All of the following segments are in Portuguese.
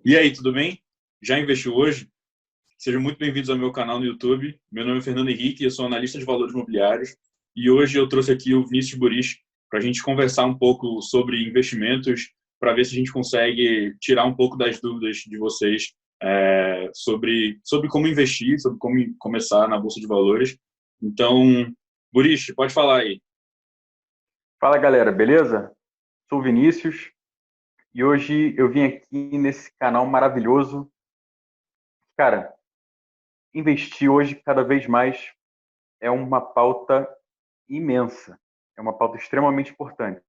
E aí, tudo bem? Já investiu hoje? Sejam muito bem-vindos ao meu canal no YouTube. Meu nome é Fernando Henrique, eu sou analista de valores imobiliários e hoje eu trouxe aqui o Vinícius Burich para a gente conversar um pouco sobre investimentos, para ver se a gente consegue tirar um pouco das dúvidas de vocês sobre como investir, sobre como começar na Bolsa de Valores. Então, Burich, pode falar aí. Fala galera, beleza? Sou o Vinícius e hoje eu vim aqui nesse canal maravilhoso. Cara, investir hoje cada vez mais é uma pauta imensa, é uma pauta extremamente importante.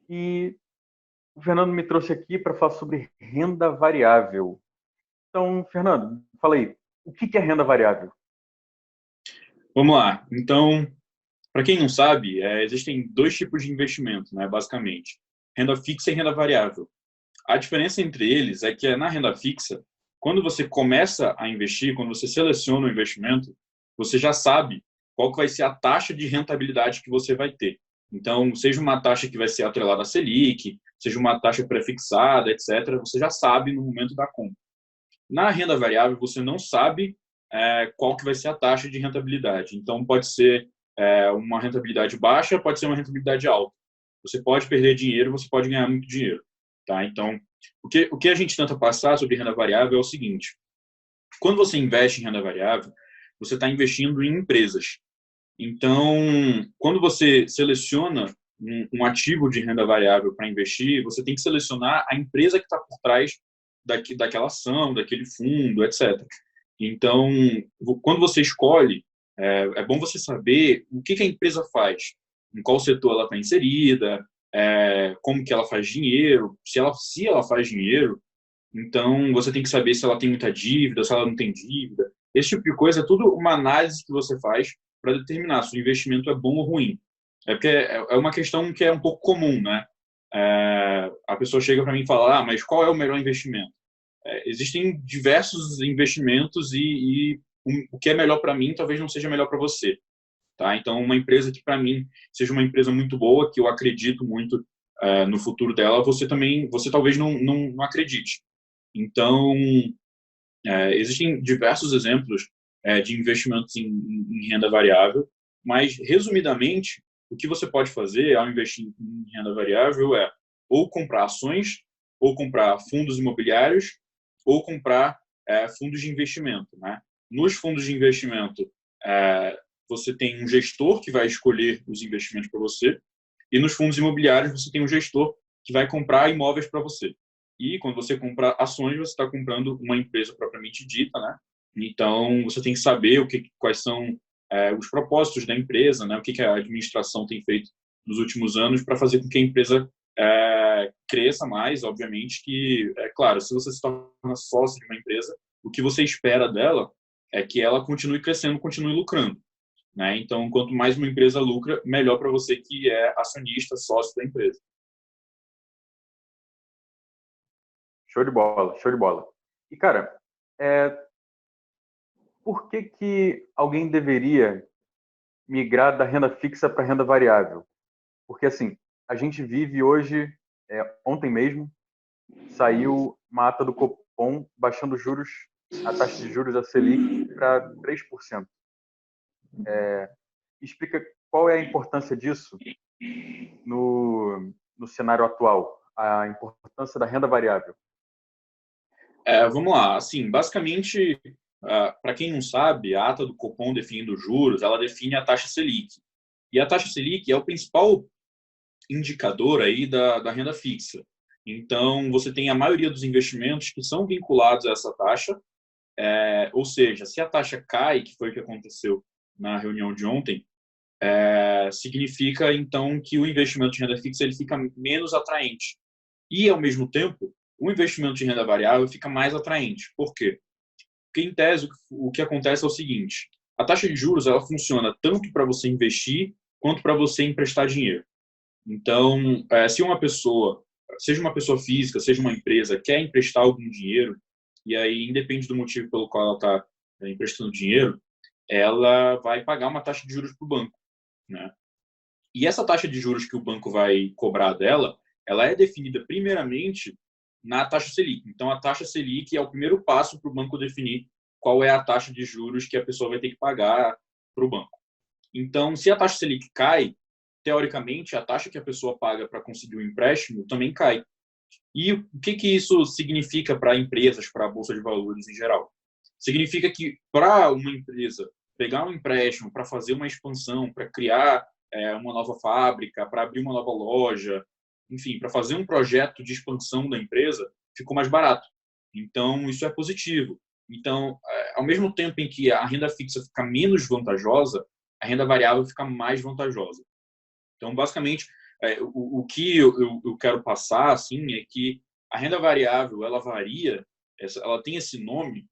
E o Fernando me trouxe aqui para falar sobre renda variável. Então, Fernando, fala aí, o que é renda variável? Vamos lá. Então, para quem não sabe, existem dois tipos de investimento, né, basicamente. Renda fixa e renda variável. A diferença entre eles é que na renda fixa, quando você começa a investir, quando você seleciona o investimento, você já sabe qual que vai ser a taxa de rentabilidade que você vai ter. Então, seja uma taxa que vai ser atrelada à Selic, seja uma taxa prefixada, etc., você já sabe no momento da compra. Na renda variável, você não sabe qual que vai ser a taxa de rentabilidade. Então, pode ser uma rentabilidade baixa, pode ser uma rentabilidade alta. Você pode perder dinheiro, você pode ganhar muito dinheiro. Tá? Então, o que a gente tenta passar sobre renda variável é o seguinte: quando você investe em renda variável, você está investindo em empresas. Então, quando você seleciona um ativo de renda variável para investir, você tem que selecionar a empresa que está por trás daquela ação, daquele fundo, etc. Então, quando você escolhe, é bom você saber o que a empresa faz, em qual setor ela está inserida, como que ela faz dinheiro, se ela faz dinheiro. Então, você tem que saber se ela tem muita dívida, se ela não tem dívida. Esse tipo de coisa é tudo uma análise que você faz para determinar se o investimento é bom ou ruim. É porque é uma questão que é um pouco comum, né? A pessoa chega para mim e fala, mas qual é o melhor investimento? Existem diversos investimentos e o que é melhor para mim talvez não seja melhor para você. Tá? Então, uma empresa que para mim seja uma empresa muito boa, que eu acredito muito no futuro dela, você talvez não acredite. Então, existem diversos exemplos de investimentos em renda variável, mas, resumidamente, o que você pode fazer ao investir em renda variável é ou comprar ações, ou comprar fundos imobiliários, ou comprar fundos de investimento. Né? Nos fundos de investimento, você tem um gestor que vai escolher os investimentos para você, e nos fundos imobiliários você tem um gestor que vai comprar imóveis para você. E quando você compra ações, você está comprando uma empresa propriamente dita, né? Então, você tem que saber quais são os propósitos da empresa, né? O que a administração tem feito nos últimos anos para fazer com que a empresa cresça mais. Obviamente que, claro, se você se torna sócio de uma empresa, o que você espera dela é que ela continue crescendo, continue lucrando. Né? Então, quanto mais uma empresa lucra, melhor para você que é acionista, sócio da empresa. Show de bola, show de bola. E cara, por que alguém deveria migrar da renda fixa para renda variável? Porque assim, a gente vive hoje, ontem mesmo, saiu uma ata do Copom baixando juros, a taxa de juros da Selic para 3%. Explica qual é a importância disso no cenário atual, a importância da renda variável. Vamos lá, assim, basicamente, para quem não sabe, a ata do Copom definindo os juros, ela define a taxa Selic. E a taxa Selic é o principal indicador aí da renda fixa. Então, você tem a maioria dos investimentos que são vinculados a essa taxa, ou seja, se a taxa cai, que foi o que aconteceu na reunião de ontem, significa, então, que o investimento de renda fixa ele fica menos atraente. E, ao mesmo tempo, o investimento de renda variável fica mais atraente. Por quê? Porque, em tese, o que acontece é o seguinte: a taxa de juros ela funciona tanto para você investir quanto para você emprestar dinheiro. Então, se uma pessoa, seja uma pessoa física, seja uma empresa, quer emprestar algum dinheiro, e aí, independe do motivo pelo qual ela está emprestando dinheiro, ela vai pagar uma taxa de juros para o banco. Né? E essa taxa de juros que o banco vai cobrar dela, ela é definida primeiramente na taxa Selic. Então, a taxa Selic é o primeiro passo para o banco definir qual é a taxa de juros que a pessoa vai ter que pagar para o banco. Então, se a taxa Selic cai, teoricamente, a taxa que a pessoa paga para conseguir o empréstimo também cai. E o que isso significa para empresas, para a Bolsa de Valores em geral? Significa que para uma empresa pegar um empréstimo para fazer uma expansão, para criar uma nova fábrica, para abrir uma nova loja, enfim, para fazer um projeto de expansão da empresa, ficou mais barato. Então, isso é positivo. Então, ao mesmo tempo em que a renda fixa fica menos vantajosa, a renda variável fica mais vantajosa. Então, basicamente, o que eu quero passar assim é que a renda variável ela varia, ela tem esse nome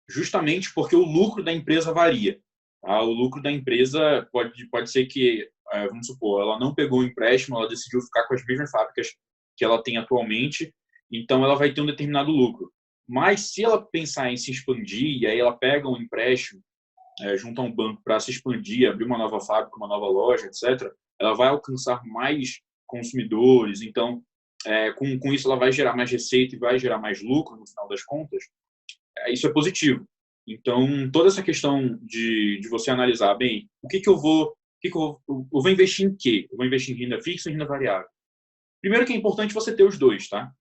justamente porque o lucro da empresa varia. Tá? O lucro da empresa pode ser que, vamos supor, ela não pegou o empréstimo, ela decidiu ficar com as mesmas fábricas que ela tem atualmente, então ela vai ter um determinado lucro. Mas se ela pensar em se expandir, e aí ela pega um empréstimo junto a um banco para se expandir, abrir uma nova fábrica, uma nova loja, etc., ela vai alcançar mais consumidores. Então, com isso, ela vai gerar mais receita e vai gerar mais lucro no final das contas. Isso é positivo. Então, toda essa questão de você analisar, bem, eu vou investir em quê? Eu vou investir em renda fixa ou em renda variável? Primeiro que é importante você ter os dois, tá?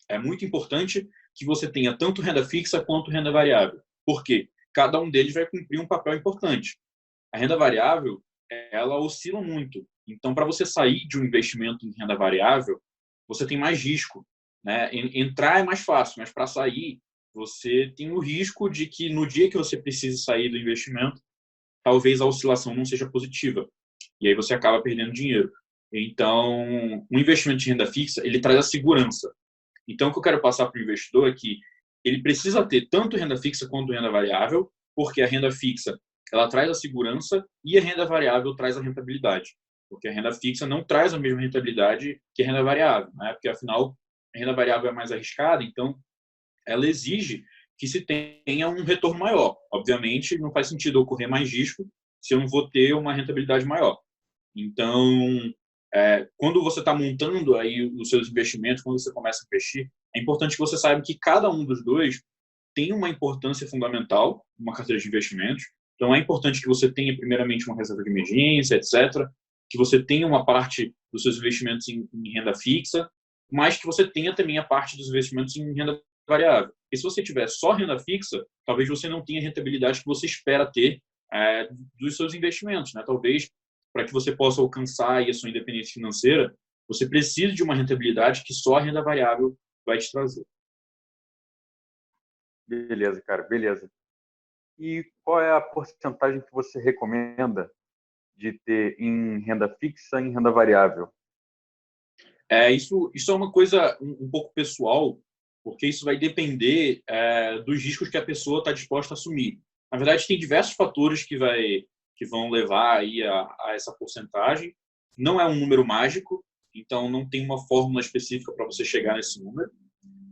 É muito importante que você tenha tanto renda fixa quanto renda variável. Por quê? Cada um deles vai cumprir um papel importante. A renda variável, ela oscila muito. Então, para você sair de um investimento em renda variável, você tem mais risco, né? Entrar é mais fácil, mas para sair, você tem o risco de que no dia que você precise sair do investimento, talvez a oscilação não seja positiva. E aí você acaba perdendo dinheiro. Então, um investimento de renda fixa, ele traz a segurança. Então, o que eu quero passar para o investidor é que ele precisa ter tanto renda fixa quanto renda variável, porque a renda fixa ela traz a segurança e a renda variável traz a rentabilidade. Porque a renda fixa não traz a mesma rentabilidade que a renda variável, né? Porque, afinal, a renda variável é mais arriscada, então ela exige que se tenha um retorno maior. Obviamente, não faz sentido ocorrer mais risco se eu não vou ter uma rentabilidade maior. Então, quando você está montando aí os seus investimentos, quando você começa a investir, é importante que você saiba que cada um dos dois tem uma importância fundamental numa carteira de investimentos. Então, é importante que você tenha, primeiramente, uma reserva de emergência, etc., que você tenha uma parte dos seus investimentos em renda fixa, mas que você tenha também a parte dos investimentos em renda variável. E se você tiver só renda fixa, talvez você não tenha a rentabilidade que você espera ter dos seus investimentos, né? Talvez para que você possa alcançar aí a sua independência financeira, você precisa de uma rentabilidade que só a renda variável vai te trazer. Beleza, cara, beleza. E qual é a porcentagem que você recomenda de ter em renda fixa e em renda variável? Isso é uma coisa um pouco pessoal, porque isso vai depender dos riscos que a pessoa está disposta a assumir. Na verdade, tem diversos fatores que vão levar aí a essa porcentagem. Não é um número mágico, então não tem uma fórmula específica para você chegar nesse número,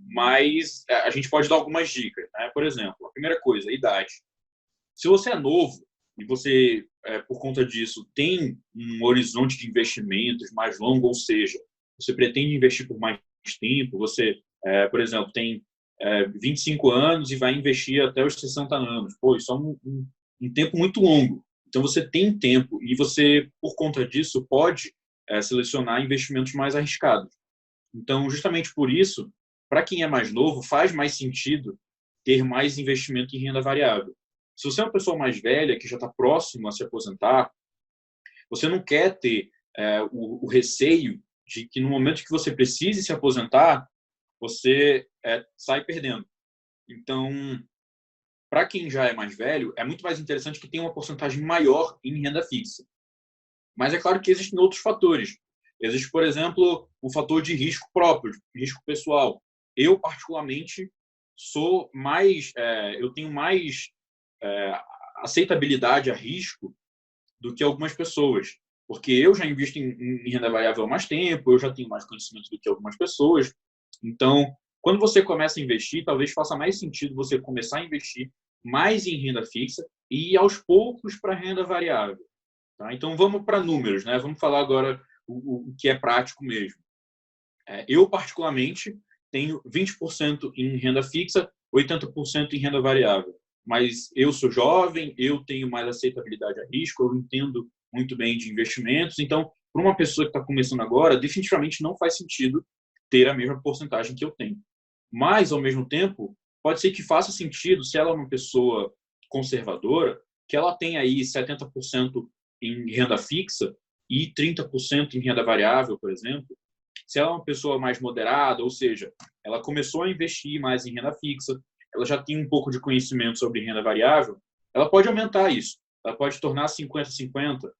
mas a gente pode dar algumas dicas, né? Por exemplo, a primeira coisa, a idade. Se você é novo e você, por conta disso, tem um horizonte de investimentos mais longo, ou seja, você pretende investir por mais tempo, você, por exemplo, tem 25 anos e vai investir até os 60 anos. Pô, isso é um tempo muito longo. Então, você tem tempo e você, por conta disso, pode selecionar investimentos mais arriscados. Então, justamente por isso, para quem é mais novo, faz mais sentido ter mais investimento em renda variável. Se você é uma pessoa mais velha, que já está próximo a se aposentar, você não quer ter o receio de que no momento que você precise se aposentar, você sai perdendo. Então, para quem já é mais velho, é muito mais interessante que tenha uma porcentagem maior em renda fixa. Mas é claro que existem outros fatores. Existe, por exemplo, o fator de risco próprio, risco pessoal. Eu, particularmente, eu tenho mais aceitabilidade a risco do que algumas pessoas. Porque eu já invisto em renda variável há mais tempo, eu já tenho mais conhecimento do que algumas pessoas. Então, quando você começa a investir, talvez faça mais sentido você começar a investir mais em renda fixa e ir aos poucos para a renda variável. Tá? Então, vamos para números, né? Vamos falar agora o que é prático mesmo. Eu, particularmente, tenho 20% em renda fixa, 80% em renda variável. Mas eu sou jovem, eu tenho mais aceitabilidade a risco, eu entendo muito bem de investimentos. Então, para uma pessoa que está começando agora, definitivamente não faz sentido ter a mesma porcentagem que eu tenho. Mas, ao mesmo tempo, pode ser que faça sentido, se ela é uma pessoa conservadora, que ela tenha aí 70% em renda fixa e 30% em renda variável, por exemplo. Se ela é uma pessoa mais moderada, ou seja, ela começou a investir mais em renda fixa, ela já tem um pouco de conhecimento sobre renda variável, ela pode aumentar isso. Ela pode tornar 50-50.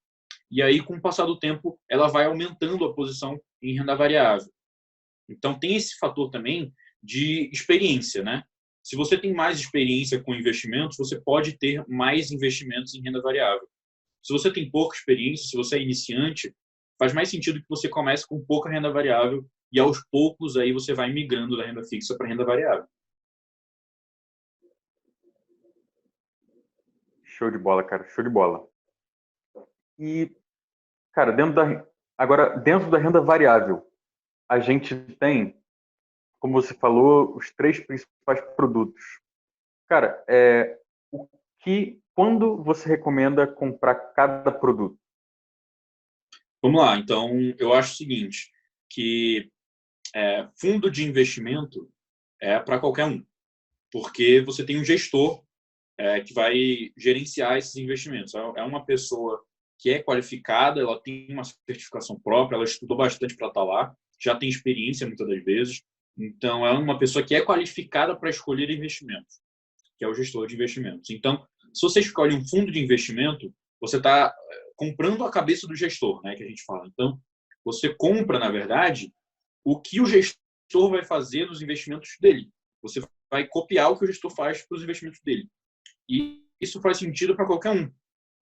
E aí, com o passar do tempo, ela vai aumentando a posição em renda variável. Então, tem esse fator também de experiência, né? Se você tem mais experiência com investimentos, você pode ter mais investimentos em renda variável. Se você tem pouca experiência, se você é iniciante, faz mais sentido que você comece com pouca renda variável e aos poucos aí você vai migrando da renda fixa para renda variável. Show de bola, cara. Show de bola. E, cara, dentro da renda variável, a gente tem, como você falou, os três principais produtos. Cara, quando você recomenda comprar cada produto? Vamos lá, então eu acho o seguinte, que fundo de investimento é para qualquer um, porque você tem um gestor que vai gerenciar esses investimentos. É uma pessoa que é qualificada, ela tem uma certificação própria, ela estudou bastante para estar lá, já tem experiência muitas das vezes, então é uma pessoa que é qualificada para escolher investimentos, que é o gestor de investimentos. Então, se você escolhe um fundo de investimento, você está comprando a cabeça do gestor, né, que a gente fala. Então, você compra, na verdade, o que o gestor vai fazer nos investimentos dele. Você vai copiar o que o gestor faz para os investimentos dele. E isso faz sentido para qualquer um.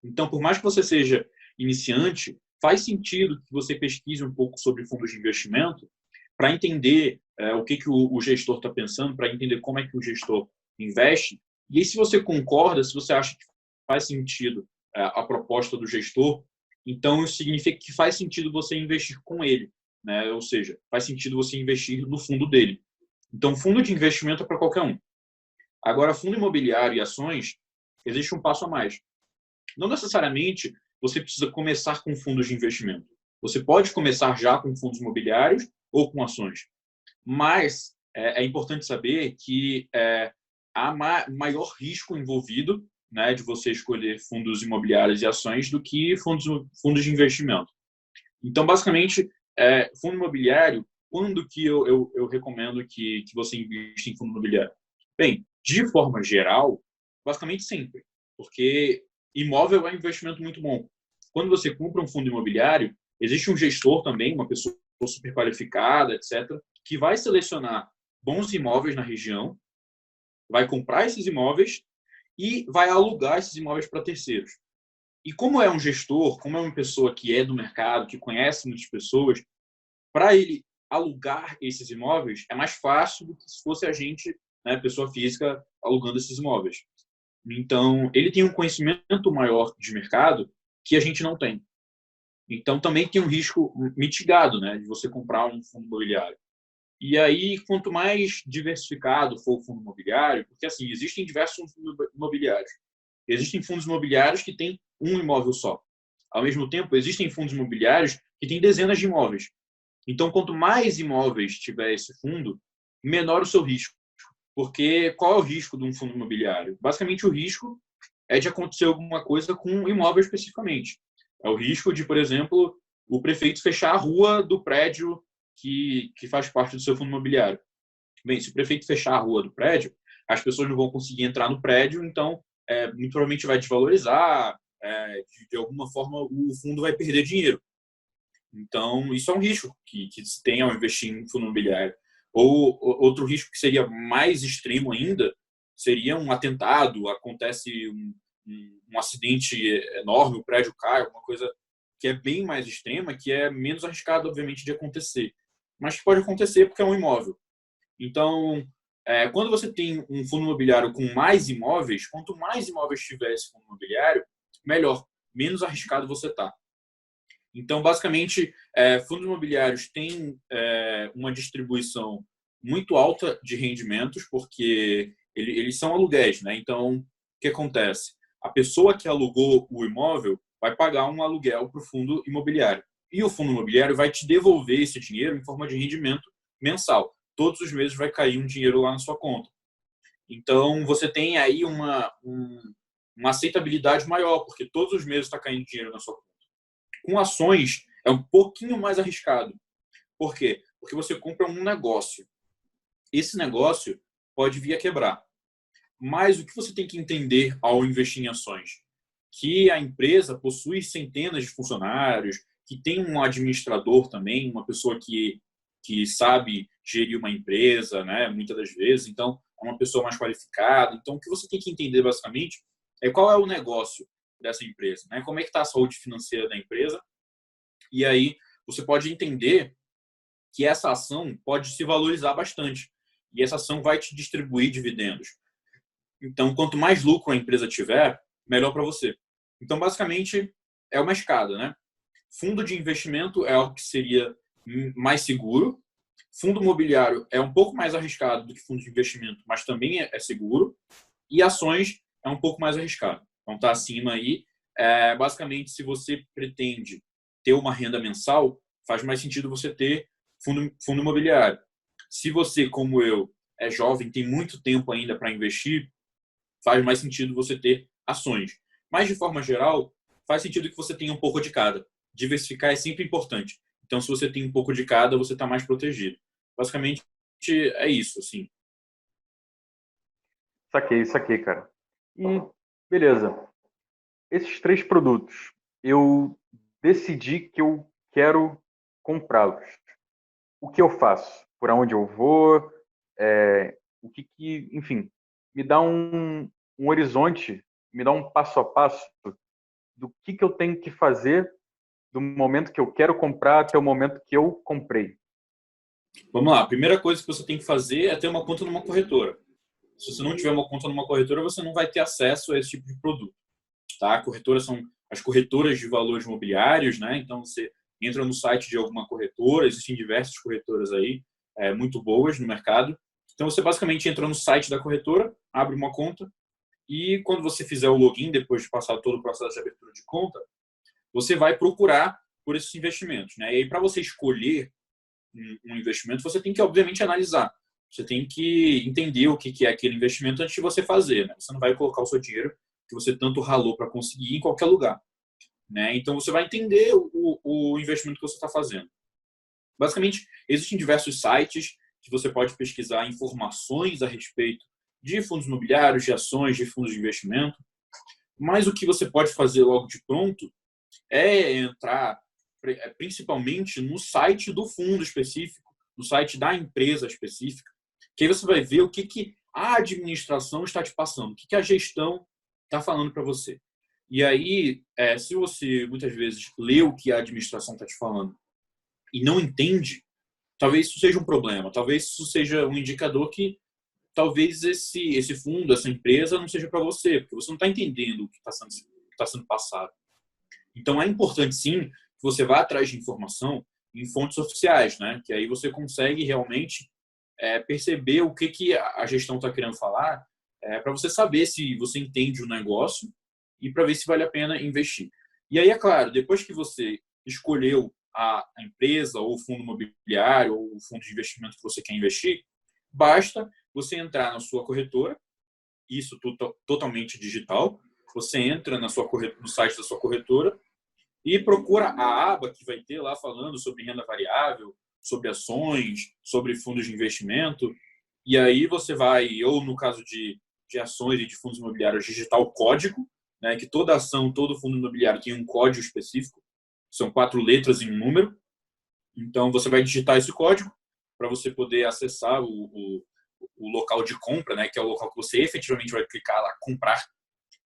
Então, por mais que você seja iniciante, faz sentido que você pesquise um pouco sobre fundos de investimento para entender o que o gestor está pensando, para entender como é que o gestor investe. E aí, se você concorda, se você acha que faz sentido a proposta do gestor, então isso significa que faz sentido você investir com ele, né? Ou seja, faz sentido você investir no fundo dele. Então, fundo de investimento é para qualquer um. Agora, fundo imobiliário e ações, existe um passo a mais. Não necessariamente você precisa começar com fundos de investimento. Você pode começar já com fundos imobiliários ou com ações. Mas é importante saber que há maior risco envolvido, né, de você escolher fundos imobiliários e ações do que fundos de investimento. Então, basicamente, fundo imobiliário, quando que eu recomendo que você invista em fundo imobiliário? Bem, de forma geral, basicamente sempre, porque imóvel é um investimento muito bom. Quando você compra um fundo imobiliário, existe um gestor também, uma pessoa super qualificada, etc., que vai selecionar bons imóveis na região, vai comprar esses imóveis e vai alugar esses imóveis para terceiros. E como é um gestor, como é uma pessoa que é do mercado, que conhece muitas pessoas, para ele alugar esses imóveis é mais fácil do que se fosse a gente, né, pessoa física, alugando esses imóveis. Então, ele tem um conhecimento maior de mercado que a gente não tem. Então, também tem um risco mitigado, né, de você comprar um fundo imobiliário. E aí, quanto mais diversificado for o fundo imobiliário, porque assim, existem diversos fundos imobiliários. Existem fundos imobiliários que têm um imóvel só. Ao mesmo tempo, existem fundos imobiliários que têm dezenas de imóveis. Então, quanto mais imóveis tiver esse fundo, menor o seu risco. Porque qual é o risco de um fundo imobiliário? Basicamente, o risco é de acontecer alguma coisa com um imóvel especificamente. É o risco de, por exemplo, o prefeito fechar a rua do prédio que faz parte do seu fundo imobiliário. Bem, se o prefeito fechar a rua do prédio, as pessoas não vão conseguir entrar no prédio, então muito provavelmente vai desvalorizar, de alguma forma o fundo vai perder dinheiro. Então, isso é um risco que se tem ao investir em fundo imobiliário. Ou outro risco que seria mais extremo ainda, seria um atentado, acontece um acidente enorme, o prédio cai, alguma coisa que é bem mais extrema, que é menos arriscado, obviamente, de acontecer. Mas que pode acontecer porque é um imóvel. Então, quando você tem um fundo imobiliário com mais imóveis, quanto mais imóveis tiver esse fundo imobiliário, melhor, menos arriscado você está. Então, basicamente, fundos imobiliários têm uma distribuição muito alta de rendimentos, porque eles são aluguéis, né? Então, o que acontece? A pessoa que alugou o imóvel vai pagar um aluguel para o fundo imobiliário. E o fundo imobiliário vai te devolver esse dinheiro em forma de rendimento mensal. Todos os meses vai cair um dinheiro lá na sua conta. Então, você tem aí uma aceitabilidade maior, porque todos os meses está caindo dinheiro na sua conta. Com ações, é um pouquinho mais arriscado. Por quê? Porque você compra um negócio. Esse negócio pode vir a quebrar. Mas o que você tem que entender ao investir em ações? Que a empresa possui centenas de funcionários, que tem um administrador também, uma pessoa que sabe gerir uma empresa, né, muitas das vezes. Então, é uma pessoa mais qualificada. Então, o que você tem que entender, basicamente, é qual é o negócio dessa empresa, né? Como é que está a saúde financeira da empresa. E aí, você pode entender que essa ação pode se valorizar bastante. E essa ação vai te distribuir dividendos. Então, quanto mais lucro a empresa tiver, melhor para você. Então, basicamente, é uma escada, né? Fundo de investimento é algo que seria mais seguro. Fundo imobiliário é um pouco mais arriscado do que fundo de investimento, mas também é seguro. E ações é um pouco mais arriscado. Então, está acima aí. Basicamente, se você pretende ter uma renda mensal, faz mais sentido você ter fundo imobiliário. Se você, como eu, é jovem, tem muito tempo ainda para investir, faz mais sentido você ter ações. Mas, de forma geral, faz sentido que você tenha um pouco de cada. Diversificar é sempre importante. Então, se você tem um pouco de cada, você está mais protegido. Basicamente, é isso, assim. Saquei, cara. E beleza. Esses 3 produtos, eu decidi que eu quero comprá-los. O que eu faço? Por onde eu vou? O que, enfim, me dá um horizonte, me dá um passo a passo do que eu tenho que fazer do momento que eu quero comprar até o momento que eu comprei. Vamos lá. A primeira coisa que você tem que fazer é ter uma conta numa corretora. Se você não tiver uma conta numa corretora, você não vai ter acesso a esse tipo de produto. Tá? Corretoras são as corretoras de valores imobiliários, né? Então, você entra no site de alguma corretora, existem diversas corretoras aí, muito boas no mercado. Então, você basicamente entra no site da corretora, abre uma conta e quando você fizer o login, depois de passar todo o processo de abertura de conta, você vai procurar por esses investimentos, né? E aí, para você escolher um investimento, você tem que, obviamente, analisar. Você tem que entender o que é aquele investimento antes de você fazer, né? Você não vai colocar o seu dinheiro que você tanto ralou para conseguir em qualquer lugar, né? Então, você vai entender o investimento que você está fazendo. Basicamente, existem diversos sites que você pode pesquisar informações a respeito de fundos imobiliários, de ações, de fundos de investimento. Mas o que você pode fazer logo de pronto é entrar principalmente no site do fundo específico, no site da empresa específica, que aí você vai ver o que a administração está te passando, o que a gestão está falando para você. E aí, se você muitas vezes lê o que a administração está te falando e não entende, talvez isso seja um problema, talvez isso seja um indicador que talvez esse fundo, essa empresa não seja para você, porque você não está entendendo o que está sendo passado. Então, é importante, sim, que você vá atrás de informação em fontes oficiais, né? Que aí você consegue realmente perceber o que a gestão está querendo falar, para você saber se você entende o negócio e para ver se vale a pena investir. E aí, é claro, depois que você escolheu a empresa ou o fundo imobiliário ou o fundo de investimento que você quer investir, basta você entrar na sua corretora, isso tudo totalmente digital, você entra no site da sua corretora e procura a aba que vai ter lá falando sobre renda variável, sobre ações, sobre fundos de investimento. E aí você vai, ou no caso de ações e de fundos imobiliários, digitar o código, né, que toda ação, todo fundo imobiliário tem um código específico, são 4 letras em um número. Então você vai digitar esse código para você poder acessar o local de compra, né, que é o local que você efetivamente vai clicar lá, comprar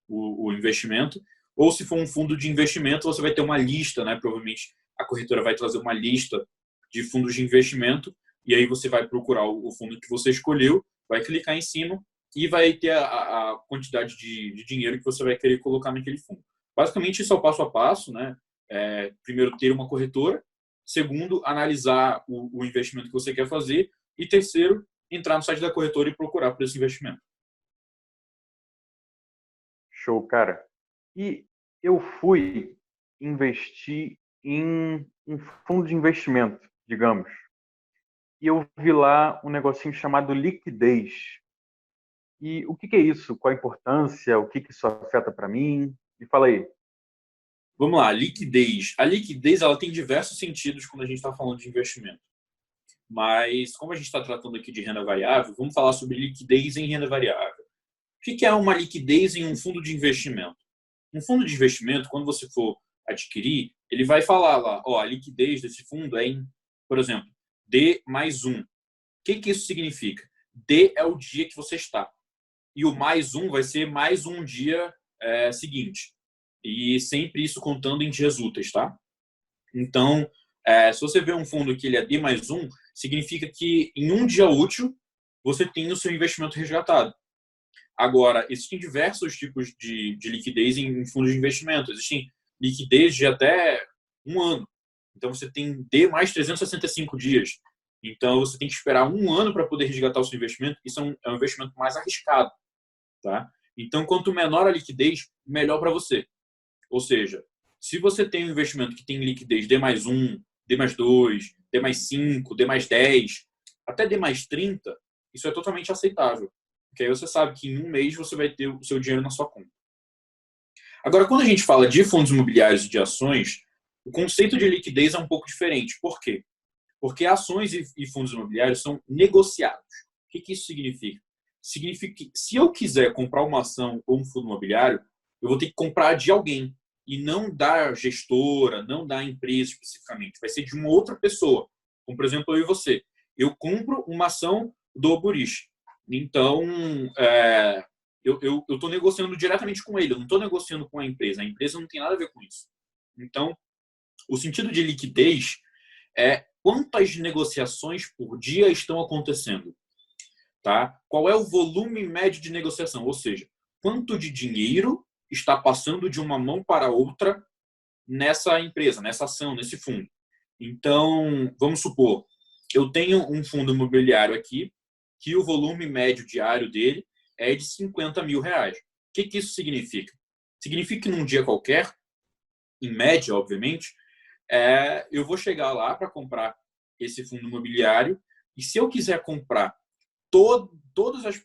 o investimento. Ou se for um fundo de investimento, você vai ter uma lista, né? Provavelmente a corretora vai trazer uma lista de fundos de investimento e aí você vai procurar o fundo que você escolheu, vai clicar em cima e vai ter a quantidade de dinheiro que você vai querer colocar naquele fundo. Basicamente, isso é o passo a passo, né? Primeiro, ter uma corretora. Segundo, analisar o investimento que você quer fazer. E terceiro, entrar no site da corretora e procurar por esse investimento. Show, cara. E eu fui investir em um fundo de investimento, digamos. E eu vi lá um negocinho chamado liquidez. E o que é isso? Qual a importância? O que isso afeta para mim? Me fala aí. Vamos lá, liquidez. A liquidez ela tem diversos sentidos quando a gente está falando de investimento. Mas, como a gente está tratando aqui de renda variável, vamos falar sobre liquidez em renda variável. O que é uma liquidez em um fundo de investimento? Um fundo de investimento, quando você for adquirir, ele vai falar lá, ó, a liquidez desse fundo é em, por exemplo, D mais um. O que isso significa? D é o dia que você está. E o mais um vai ser mais um dia seguinte. E sempre isso contando em dias úteis, tá? Então, se você vê um fundo que ele é D mais um, significa que em um dia útil você tem o seu investimento resgatado. Agora, existem diversos tipos de liquidez em fundos de investimento. Existem liquidez de até um ano. Então, você tem D mais 365 dias. Então, você tem que esperar um ano para poder resgatar o seu investimento. Isso é um investimento mais arriscado. Tá? Então, quanto menor a liquidez, melhor para você. Ou seja, se você tem um investimento que tem liquidez D mais um, D mais 2, D mais 5, D mais 10, até D mais 30, isso é totalmente aceitável. Porque aí você sabe que em um mês você vai ter o seu dinheiro na sua conta. Agora, quando a gente fala de fundos imobiliários e de ações, o conceito de liquidez é um pouco diferente. Por quê? Porque ações e fundos imobiliários são negociados. O que isso significa? Significa que se eu quiser comprar uma ação ou um fundo imobiliário, eu vou ter que comprar de alguém e não da gestora, não da empresa especificamente. Vai ser de uma outra pessoa. Como, por exemplo, eu e você. Eu compro uma ação do Burich. Então, eu estou negociando diretamente com ele. Eu não estou negociando com a empresa. A empresa não tem nada a ver com isso. Então, o sentido de liquidez é quantas negociações por dia estão acontecendo. Tá? Qual é o volume médio de negociação? Ou seja, quanto de dinheiro está passando de uma mão para outra nessa empresa, nessa ação, nesse fundo. Então, vamos supor, eu tenho um fundo imobiliário aqui que o volume médio diário dele é de 50 mil reais. O que isso significa? Significa que num dia qualquer, em média, obviamente, eu vou chegar lá para comprar esse fundo imobiliário e se eu quiser comprar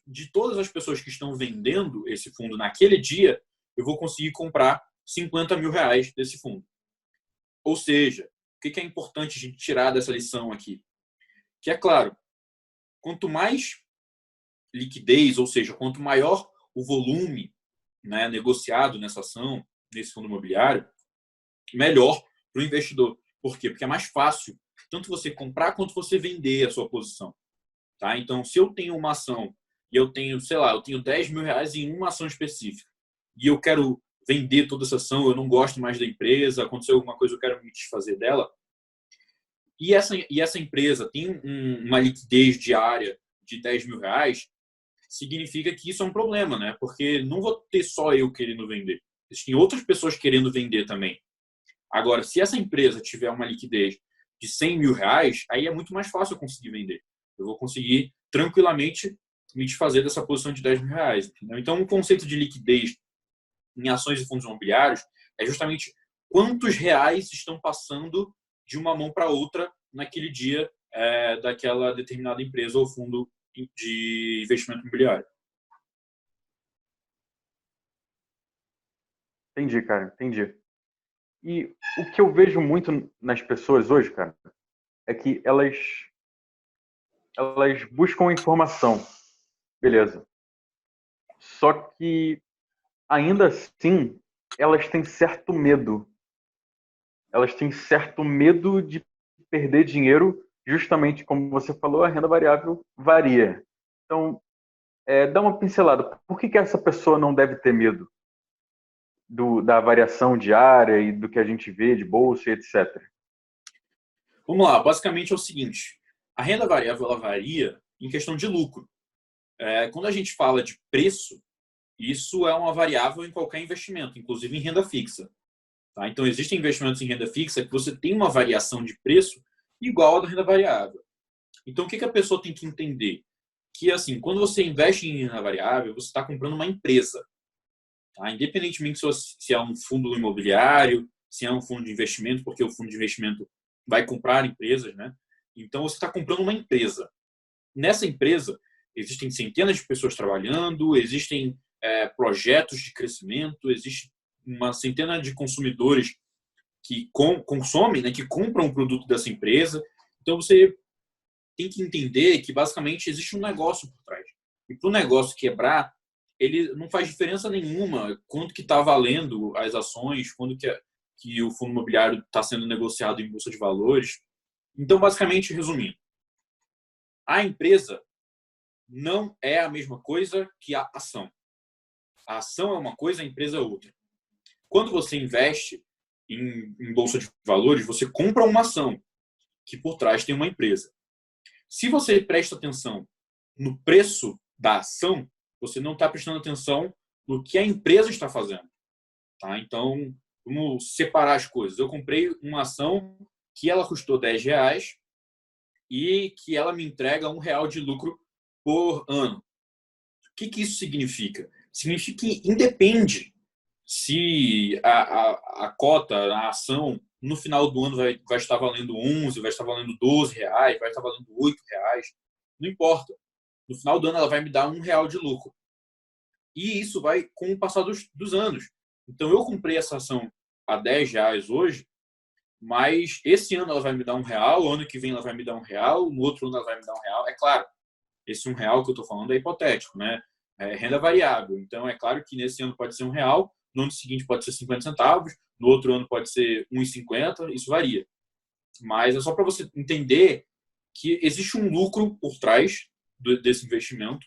de todas as pessoas que estão vendendo esse fundo naquele dia, eu vou conseguir comprar 50 mil reais desse fundo. Ou seja, o que é importante a gente tirar dessa lição aqui? Que é claro, quanto mais liquidez, ou seja, quanto maior o volume, né, negociado nessa ação, nesse fundo imobiliário, melhor para o investidor. Por quê? Porque é mais fácil tanto você comprar quanto você vender a sua posição. Tá? Então, se eu tenho uma ação e eu tenho, sei lá, eu tenho 10 mil reais em uma ação específica e eu quero vender toda essa ação, eu não gosto mais da empresa, aconteceu alguma coisa, eu quero me desfazer dela, e essa empresa tem uma liquidez diária de 10 mil reais, significa que isso é um problema, né? Porque não vou ter só eu querendo vender. Existem outras pessoas querendo vender também. Agora, se essa empresa tiver uma liquidez de 100 mil reais, aí é muito mais fácil eu conseguir vender. Eu vou conseguir tranquilamente me desfazer dessa posição de 10 mil reais. Entendeu? Então, o conceito de liquidez em ações e fundos imobiliários é justamente quantos reais estão passando de uma mão para outra naquele dia daquela determinada empresa ou fundo de investimento imobiliário. Entendi, cara, entendi. E o que eu vejo muito nas pessoas hoje, cara, é que elas buscam informação, beleza. Só que ainda assim, elas têm certo medo. Elas têm certo medo de perder dinheiro, justamente como você falou, a renda variável varia. Então, dá uma pincelada. Por que essa pessoa não deve ter medo da variação diária e do que a gente vê de bolsa e etc? Vamos lá, basicamente é o seguinte, a renda variável ela varia em questão de lucro. Quando a gente fala de preço, isso é uma variável em qualquer investimento, inclusive em renda fixa. Tá? Então, existem investimentos em renda fixa que você tem uma variação de preço igual à da renda variável. Então, o que a pessoa tem que entender? Que, assim, quando você investe em renda variável, você está comprando uma empresa. Tá? Independentemente se é um fundo imobiliário, se é um fundo de investimento, porque o fundo de investimento vai comprar empresas, né? Então, você está comprando uma empresa. Nessa empresa, existem centenas de pessoas trabalhando, existem projetos de crescimento, existe uma centena de consumidores que consomem, né, que compram o produto dessa empresa. Então, você tem que entender que, basicamente, existe um negócio por trás. E para o negócio quebrar, ele não faz diferença nenhuma quanto que está valendo as ações, quando que o fundo imobiliário está sendo negociado em bolsa de valores. Então, basicamente, resumindo, a empresa não é a mesma coisa que a ação. A ação é uma coisa, a empresa é outra. Quando você investe em bolsa de valores, você compra uma ação que por trás tem uma empresa. Se você presta atenção no preço da ação, você não está prestando atenção no que a empresa está fazendo. Tá? Então, vamos separar as coisas. Eu comprei uma ação que ela custou R$10 e que ela me entrega R$1 de lucro por ano. O que isso significa? Significa que independe se a cota, a ação, no final do ano vai estar valendo 11, vai estar valendo R$12, vai estar valendo R$8, não importa. No final do ano ela vai me dar R$1 de lucro. E isso vai com o passar dos anos. Então eu comprei essa ação a R$10 hoje, mas esse ano ela vai me dar R$1, o ano que vem ela vai me dar R$1, no outro ano ela vai me dar R$1. É claro, esse R$1 que eu estou falando é hipotético, né? É renda variável. Então é claro que nesse ano pode ser R$1, no ano seguinte pode ser 50 centavos, no outro ano pode ser 1,50, isso varia. Mas é só para você entender que existe um lucro por trás desse investimento,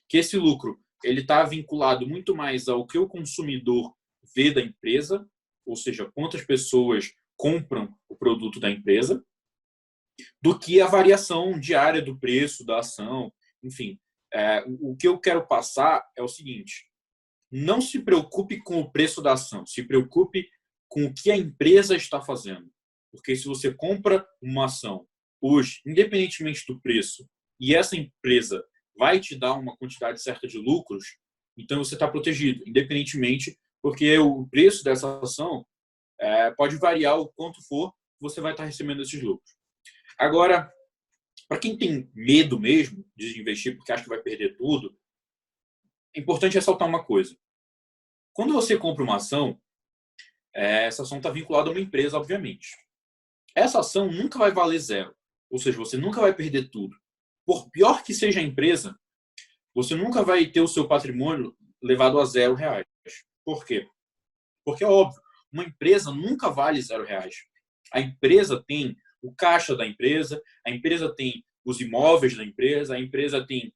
que esse lucro ele está vinculado muito mais ao que o consumidor vê da empresa, ou seja, quantas pessoas compram o produto da empresa, do que a variação diária do preço da ação. Enfim, o que eu quero passar é o seguinte: não se preocupe com o preço da ação, se preocupe com o que a empresa está fazendo. Porque se você compra uma ação hoje, independentemente do preço, e essa empresa vai te dar uma quantidade certa de lucros, então você está protegido, independentemente, porque o preço dessa ação pode variar o quanto for, você vai estar recebendo esses lucros. Agora, para quem tem medo mesmo de investir porque acha que vai perder tudo, é importante ressaltar uma coisa. Quando você compra uma ação, essa ação está vinculada a uma empresa, obviamente. Essa ação nunca vai valer zero. Ou seja, você nunca vai perder tudo. Por pior que seja a empresa, você nunca vai ter o seu patrimônio levado a R$0. Por quê? Porque é óbvio, uma empresa nunca vale R$0. A empresa tem o caixa da empresa, a empresa tem os imóveis da empresa, a empresa tem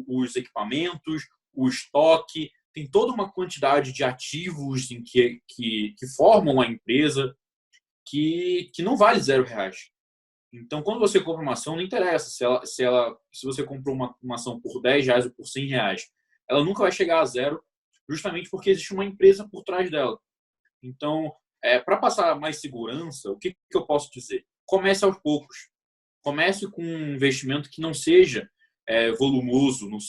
os equipamentos, o estoque, tem toda uma quantidade de ativos em que formam a empresa que não vale R$0. Então, quando você compra uma ação, não interessa se você comprou uma ação por R$10 ou por R$100, ela nunca vai chegar a zero, justamente porque existe uma empresa por trás dela. Então, para passar mais segurança, o que eu posso dizer? Comece aos poucos. Comece com um investimento que não seja volumoso no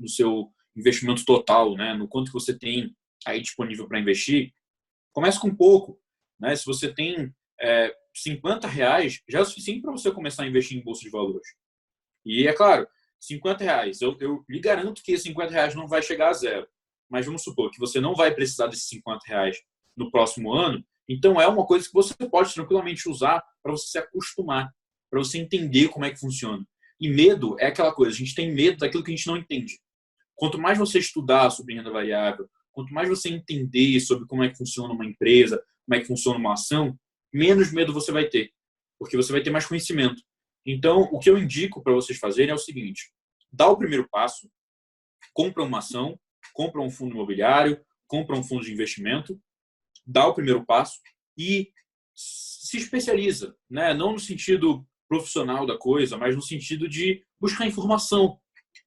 seu investimento total, né? No quanto que você tem aí disponível para investir. Comece com pouco. Né? Se você tem R$50, já é o suficiente para você começar a investir em bolsa de valores. E é claro, R$50, eu lhe garanto que esses R$50 não vai chegar a zero. Mas vamos supor que você não vai precisar desses R$50 no próximo ano, então é uma coisa que você pode tranquilamente usar para você se acostumar, para você entender como é que funciona. E medo é aquela coisa, a gente tem medo daquilo que a gente não entende. Quanto mais você estudar sobre renda variável, quanto mais você entender sobre como é que funciona uma empresa, como é que funciona uma ação, menos medo você vai ter, porque você vai ter mais conhecimento. Então, o que eu indico para vocês fazerem é o seguinte: dá o primeiro passo, compra uma ação, compra um fundo imobiliário, compra um fundo de investimento, dá o primeiro passo e se especializa, né? Não no sentido profissional da coisa, mas no sentido de buscar informação.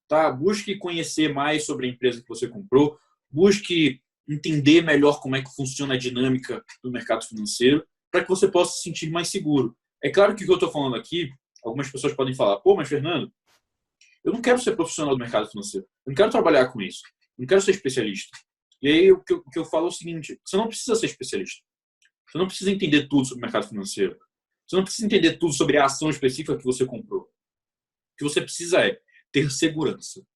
Tá? Busque conhecer mais sobre a empresa que você comprou, busque entender melhor como é que funciona a dinâmica do mercado financeiro, para que você possa se sentir mais seguro. É claro que o que eu estou falando aqui, algumas pessoas podem falar, pô, mas Fernando, eu não quero ser profissional do mercado financeiro. Eu não quero trabalhar com isso. Eu não quero ser especialista. E aí o que eu falo é o seguinte, você não precisa ser especialista. Você não precisa entender tudo sobre o mercado financeiro. Você não precisa entender tudo sobre a ação específica que você comprou. O que você precisa é ter segurança.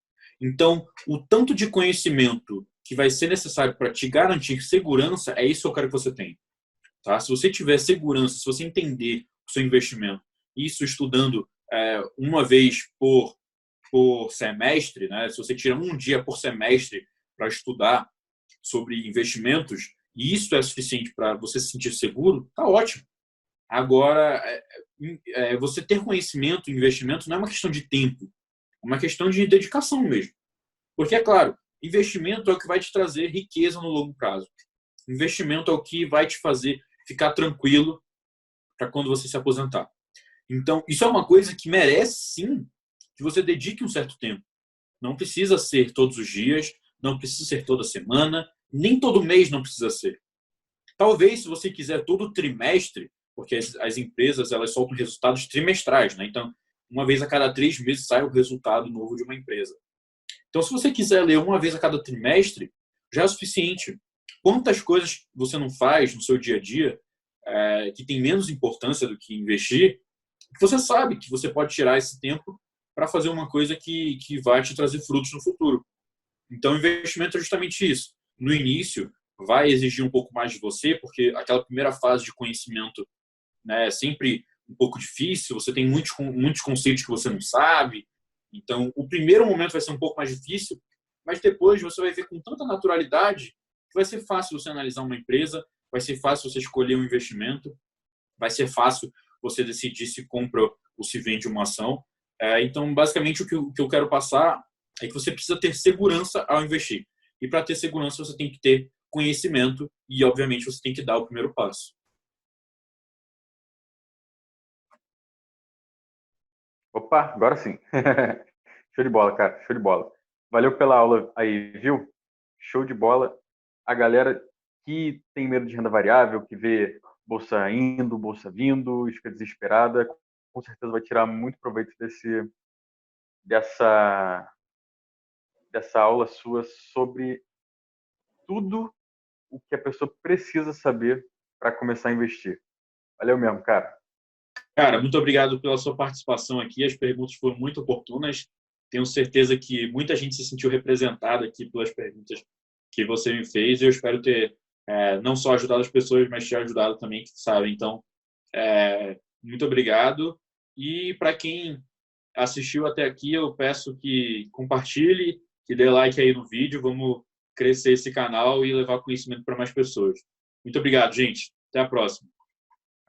Então, o tanto de conhecimento que vai ser necessário para te garantir segurança, é isso que eu quero que você tenha. Tá? Se você tiver segurança, se você entender o seu investimento, isso estudando uma vez por semestre, né? Se você tira um dia por semestre para estudar sobre investimentos, e isso é suficiente para você se sentir seguro, tá ótimo. Agora, você ter conhecimento em investimento não é uma questão de tempo, é uma questão de dedicação mesmo. Porque, é claro, investimento é o que vai te trazer riqueza no longo prazo. Investimento é o que vai te fazer ficar tranquilo para quando você se aposentar. Então, isso é uma coisa que merece, sim, que você dedique um certo tempo. Não precisa ser todos os dias, não precisa ser toda semana, nem todo mês não precisa ser. Talvez, se você quiser todo trimestre, porque as empresas elas soltam resultados trimestrais, né? Então, uma vez a cada 3 meses sai o resultado novo de uma empresa. Então, se você quiser ler uma vez a cada trimestre, já é o suficiente. Quantas coisas você não faz no seu dia a dia que tem menos importância do que investir, que você sabe que você pode tirar esse tempo para fazer uma coisa que vai te trazer frutos no futuro. Então, o investimento é justamente isso. No início, vai exigir um pouco mais de você, porque aquela primeira fase de conhecimento, né, é sempre um pouco difícil, você tem muitos conceitos que você não sabe. Então, o primeiro momento vai ser um pouco mais difícil, mas depois você vai ver com tanta naturalidade que vai ser fácil você analisar uma empresa, vai ser fácil você escolher um investimento, vai ser fácil você decidir se compra ou se vende uma ação. Então, basicamente, o que eu quero passar é que você precisa ter segurança ao investir. E para ter segurança, você tem que ter conhecimento e, obviamente, você tem que dar o primeiro passo. Opa, agora sim. Show de bola, cara. Show de bola. Valeu pela aula aí, viu? Show de bola. A galera que tem medo de renda variável, que vê bolsa indo, bolsa vindo, fica desesperada, com certeza vai tirar muito proveito dessa aula sua sobre tudo o que a pessoa precisa saber para começar a investir. Valeu mesmo, cara. Cara, muito obrigado pela sua participação aqui. As perguntas foram muito oportunas. Tenho certeza que muita gente se sentiu representada aqui pelas perguntas que você me fez. E eu espero ter não só ajudado as pessoas, mas te ajudado também, que sabe. Então, muito obrigado. E para quem assistiu até aqui, eu peço que compartilhe, que dê like aí no vídeo. Vamos crescer esse canal e levar conhecimento para mais pessoas. Muito obrigado, gente. Até a próxima.